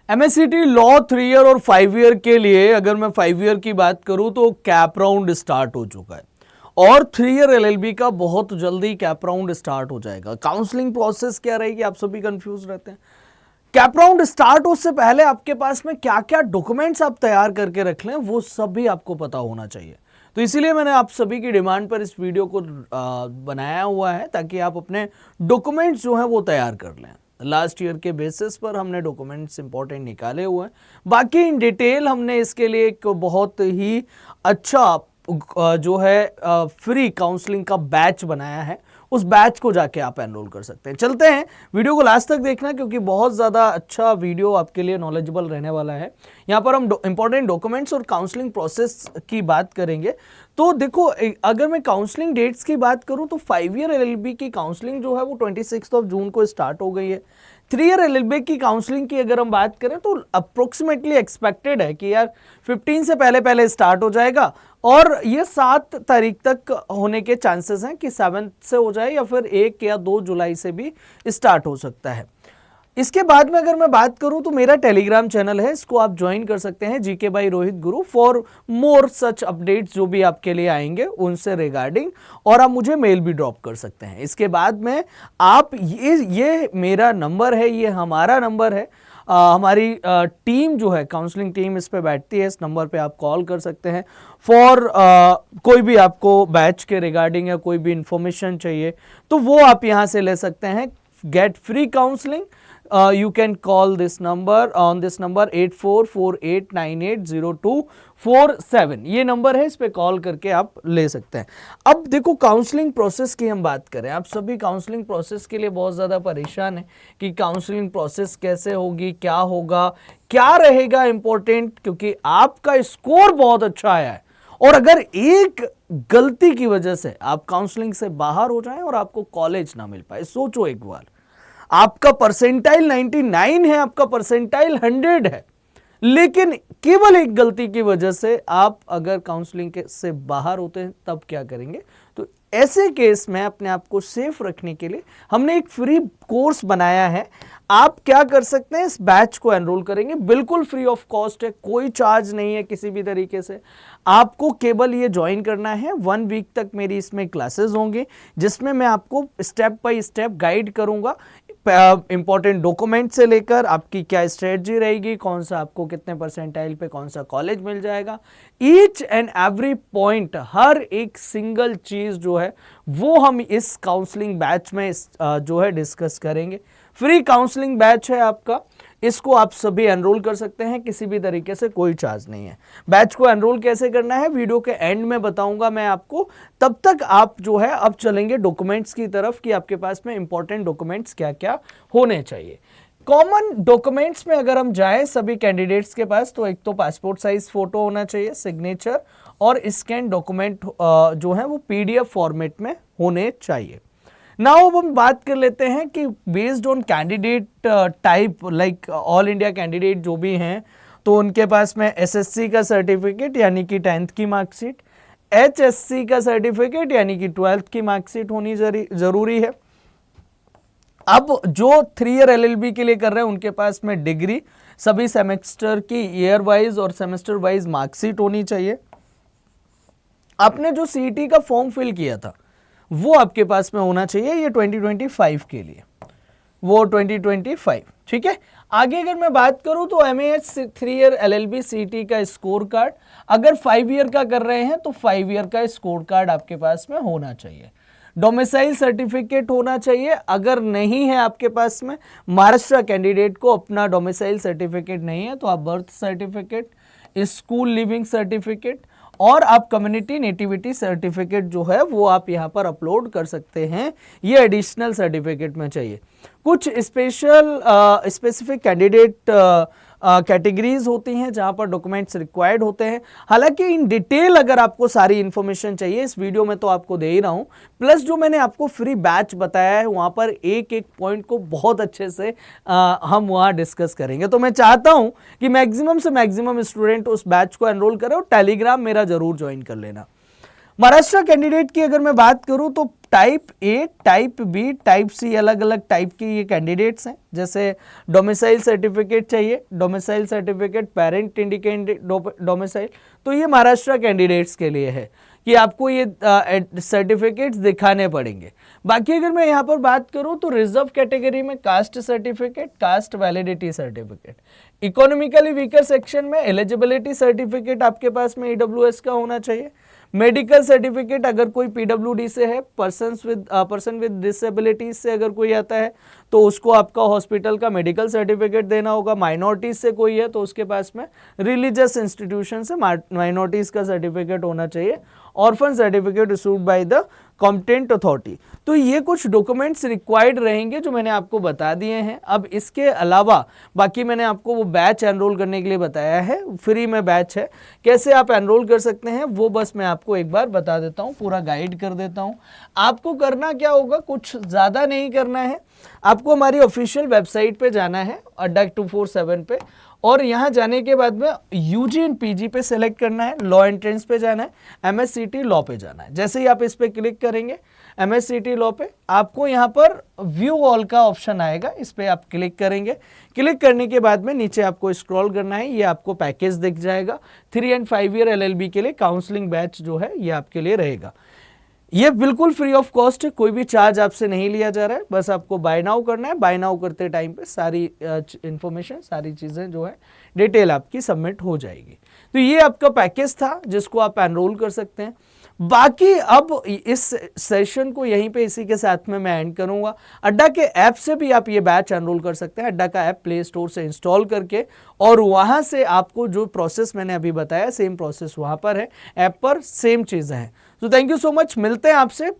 MSCT law 3 year और 5 year के लिए अगर मैं 5 ईयर की बात करूं तो कैप राउंड स्टार्ट हो चुका है और 3 ईयर एलएलबी का बहुत जल्दी कैप राउंड स्टार्ट हो जाएगा। काउंसलिंग प्रोसेस क्या रहेगी, आप सभी कंफ्यूज रहते हैं। कैप राउंड स्टार्ट उससे पहले आपके पास में क्या क्या डॉक्यूमेंट्स आप तैयार करके रख लें वो सब भी आपको पता होना चाहिए। तो इसीलिए मैंने आप सभी की डिमांड पर इस वीडियो को बनाया हुआ है ताकि आप अपने डॉक्यूमेंट्स जो है वो तैयार कर लें। लास्ट ईयर के बेसिस पर हमने डॉक्यूमेंट्स इंपॉर्टेंट निकाले हुए हैं, बाकी इन डिटेल हमने इसके लिए एक बहुत ही अच्छा जो है फ्री काउंसलिंग का बैच बनाया है। उस बैच को जाके आप एनरोल कर सकते हैं। चलते हैं, वीडियो को लास्ट तक देखना क्योंकि बहुत ज़्यादा अच्छा वीडियो आपके लिए नॉलेजेबल रहने वाला है। यहाँ पर हम इंपॉर्टेंट डॉक्यूमेंट्स और काउंसलिंग प्रोसेस की बात करेंगे। तो देखो, अगर मैं काउंसलिंग डेट्स की बात करूँ तो 5 ईयर एलएलबी की काउंसलिंग जो है वो 26 जून को स्टार्ट हो गई है। 3 ईयर एलएलबी की काउंसलिंग की अगर हम बात करें तो अप्रोक्सीमेटली एक्सपेक्टेड है कि यार 15 से पहले पहले स्टार्ट हो जाएगा और ये 7 तारीख तक होने के चांसेस हैं कि 7 से हो जाए या फिर 1 या 2 जुलाई से भी स्टार्ट हो सकता है। इसके बाद में अगर मैं बात करूं तो मेरा टेलीग्राम चैनल है, इसको आप ज्वाइन कर सकते हैं, GK by Rohit Guru, for more such updates जो भी आपके लिए आएंगे उनसे रिगार्डिंग, और आप मुझे मेल भी ड्रॉप कर सकते हैं। इसके बाद में आप ये मेरा नंबर है, ये हमारा नंबर है, हमारी टीम जो है काउंसलिंग टीम इस पे बैठती है, इस नंबर पे आप कॉल कर सकते हैं फॉर कोई भी आपको बैच के रिगार्डिंग या कोई भी इंफॉर्मेशन चाहिए तो वो आप यहाँ से ले सकते हैं। Get free counselling, you can call this number on this number 8448980247, ये नंबर है, इस पे कॉल करके आप ले सकते हैं। अब देखो, काउंसलिंग प्रोसेस की हम बात करें, आप सभी काउंसलिंग प्रोसेस के लिए बहुत ज़्यादा परेशान है कि काउंसलिंग प्रोसेस कैसे होगी, क्या होगा, क्या रहेगा इंपॉर्टेंट, क्योंकि आपका स्कोर बहुत अच्छा आया है और अगर एक गलती की वजह से आप काउंसलिंग से बाहर हो जाएं और आपको कॉलेज ना मिल पाए, सोचो एक बार, आपका परसेंटाइल 99 है, आपका परसेंटाइल 100 है, लेकिन केवल एक गलती की वजह से आप अगर काउंसलिंग से बाहर होते हैं तब क्या करेंगे। तो ऐसे केस में अपने आप को सेफ रखने के लिए हमने एक फ्री कोर्स बनाया है। आप क्या कर सकते हैं, इस बैच को एनरोल करेंगे, बिल्कुल फ्री ऑफ कॉस्ट है, कोई चार्ज नहीं है किसी भी तरीके से। आपको केवल ये ज्वाइन करना है। 1 वीक तक मेरी इसमें क्लासेस होंगी जिसमें मैं आपको स्टेप बाय स्टेप गाइड करूंगा, इंपॉर्टेंट डॉक्यूमेंट से लेकर आपकी क्या स्ट्रेटजी रहेगी, कौन सा आपको कितने परसेंटाइल पे कौन सा कॉलेज मिल जाएगा, ईच एंड एवरी पॉइंट, हर एक सिंगल चीज जो है वो हम इस काउंसलिंग बैच में जो है डिस्कस करेंगे। फ्री काउंसलिंग बैच है आपका, इसको आप सभी एनरोल कर सकते हैं, किसी भी तरीके से कोई चार्ज नहीं है। बैच को एनरोल कैसे करना है वीडियो के एंड में बताऊंगा मैं आपको, तब तक आप जो है अब चलेंगे डॉक्यूमेंट्स की तरफ कि आपके पास में इंपॉर्टेंट डॉक्यूमेंट्स क्या क्या होने चाहिए। कॉमन डॉक्यूमेंट्स में अगर हम जाएं सभी कैंडिडेट्स के पास, तो एक तो पासपोर्ट साइज फोटो होना चाहिए, सिग्नेचर और स्कैन डॉक्यूमेंट जो है वो पीडीएफ फॉर्मेट में होने चाहिए। नाउ अब हम बात कर लेते हैं कि based on candidate type, like all India candidate जो भी हैं तो उनके पास में एसएससी का सर्टिफिकेट यानी कि 10th की मार्कशीट, एचएससी का सर्टिफिकेट यानी कि 12th की मार्कशीट होनी जरूरी है। अब जो 3 ईयर एलएलबी के लिए कर रहे हैं उनके पास में डिग्री, सभी सेमेस्टर की ईयर वाइज और सेमेस्टर वाइज मार्कशीट होनी चाहिए। आपने जो सीईटी का फॉर्म फिल किया था वो आपके पास में होना चाहिए, ये 2025 के लिए, वो 2025, ठीक है। आगे अगर मैं बात करूं तो एमएएच 3 ईयर एलएलबी सीईटी का स्कोर कार्ड, अगर 5 ईयर का कर रहे हैं तो 5 ईयर का स्कोर कार्ड आपके पास में होना चाहिए। डोमिसाइल सर्टिफिकेट होना चाहिए, अगर नहीं है आपके पास में, महाराष्ट्र कैंडिडेट को अपना डोमिसाइल सर्टिफिकेट नहीं है तो आप birth certificate, school leaving certificate और आप कम्युनिटी नेटिविटी सर्टिफिकेट जो है वो आप यहाँ पर अपलोड कर सकते हैं, ये एडिशनल सर्टिफिकेट में चाहिए। कुछ स्पेसिफिक कैंडिडेट कैटेगरीज होती हैं जहां पर डॉक्यूमेंट्स रिक्वायर्ड होते हैं। हालांकि इन डिटेल अगर आपको सारी इंफॉर्मेशन चाहिए इस वीडियो में तो आपको दे ही रहा हूं, प्लस जो मैंने आपको फ्री बैच बताया है वहां पर एक एक पॉइंट को बहुत अच्छे से हम वहां डिस्कस करेंगे। तो मैं चाहता हूं कि मैक्सिमम से मैक्सिमम स्टूडेंट उस बैच को एनरोल करें और टेलीग्राम मेरा जरूर ज्वाइन कर लेना। महाराष्ट्र कैंडिडेट की अगर मैं बात करूं तो type A, type B, type C अलग अलग टाइप के ये कैंडिडेट्स हैं। जैसे डोमिसाइल सर्टिफिकेट चाहिए, domicile certificate, parent indicate domicile, तो ये महाराष्ट्र कैंडिडेट्स के लिए है कि आपको ये सर्टिफिकेट्स दिखाने पड़ेंगे। बाकी अगर मैं यहाँ पर बात करूँ तो रिजर्व कैटेगरी में caste certificate, cast validity certificate, economically weaker section में एलिजिबिलिटी सर्टिफिकेट आपके पास में ईडब्ल्यूएस का होना चाहिए। मेडिकल सर्टिफिकेट अगर कोई पीडब्ल्यूडी से है, पर्सन विद डिसेबिलिटीज से अगर कोई आता है तो उसको आपका हॉस्पिटल का मेडिकल सर्टिफिकेट देना होगा। माइनॉरिटीज से कोई है तो उसके पास में रिलीजियस इंस्टीट्यूशन से माइनॉरिटीज का सर्टिफिकेट होना चाहिए। Orphan certificate issued by the competent authority. तो ये कुछ डॉक्यूमेंट्स रिक्वायर्ड रहेंगे जो मैंने आपको बता दिए हैं। अब इसके अलावा बाकी मैंने आपको वो बैच एनरोल करने के लिए बताया है, फ्री में बैच है, कैसे आप एनरोल कर सकते हैं वो बस मैं आपको एक बार बता देता हूँ, पूरा गाइड कर देता हूँ। आपको करना क्या होगा, कुछ ज़्यादा नहीं करना है, आपको हमारी ऑफिशियल वेबसाइट पे जाना है अड्डा 247 पे, और यहाँ जाने के बाद में यूजी एंड पीजी पे सेलेक्ट करना है, लॉ एंट्रेंस पे जाना है, एमएससीटी लॉ पे जाना है। जैसे ही आप इस पे क्लिक करेंगे एमएससीटी लॉ पे, आपको यहाँ पर व्यू ऑल का ऑप्शन आएगा, इस पे आप क्लिक करेंगे। क्लिक करने के बाद में नीचे आपको स्क्रॉल करना है, ये आपको पैकेज दिख जाएगा। 3 एंड 5 ईयर एलएलबी के लिए काउंसलिंग बैच जो है ये आपके लिए रहेगा। ये बिल्कुल फ्री ऑफ कॉस्ट है, कोई भी चार्ज आपसे नहीं लिया जा रहा है, बस आपको बाय नाउ करना है। बाय नाउ करते टाइम पे सारी इंफॉर्मेशन, सारी चीज़ें जो है डिटेल आपकी सबमिट हो जाएगी। तो ये आपका पैकेज था जिसको आप एनरोल कर सकते हैं। बाकी अब इस सेशन को यहीं पे इसी के साथ में मैं एंड करूंगा। अड्डा के ऐप से भी आप ये बैच एनरोल कर सकते हैं। अड्डा का ऐप प्ले स्टोर से इंस्टॉल करके, और वहां से आपको जो प्रोसेस मैंने अभी बताया सेम प्रोसेस वहां पर है, ऐप पर सेम चीज़ें हैं। तो थैंक यू सो मच, मिलते हैं आपसे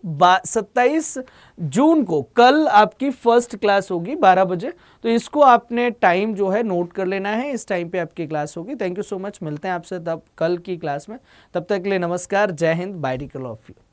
27 जून को। कल आपकी फर्स्ट क्लास होगी 12 बजे, तो इसको आपने टाइम जो है नोट कर लेना है, इस टाइम पे आपकी क्लास होगी। थैंक यू सो मच, मिलते हैं आपसे तब कल की क्लास में। तब तक के लिए नमस्कार, जय हिंद, बाय ऑफ यू।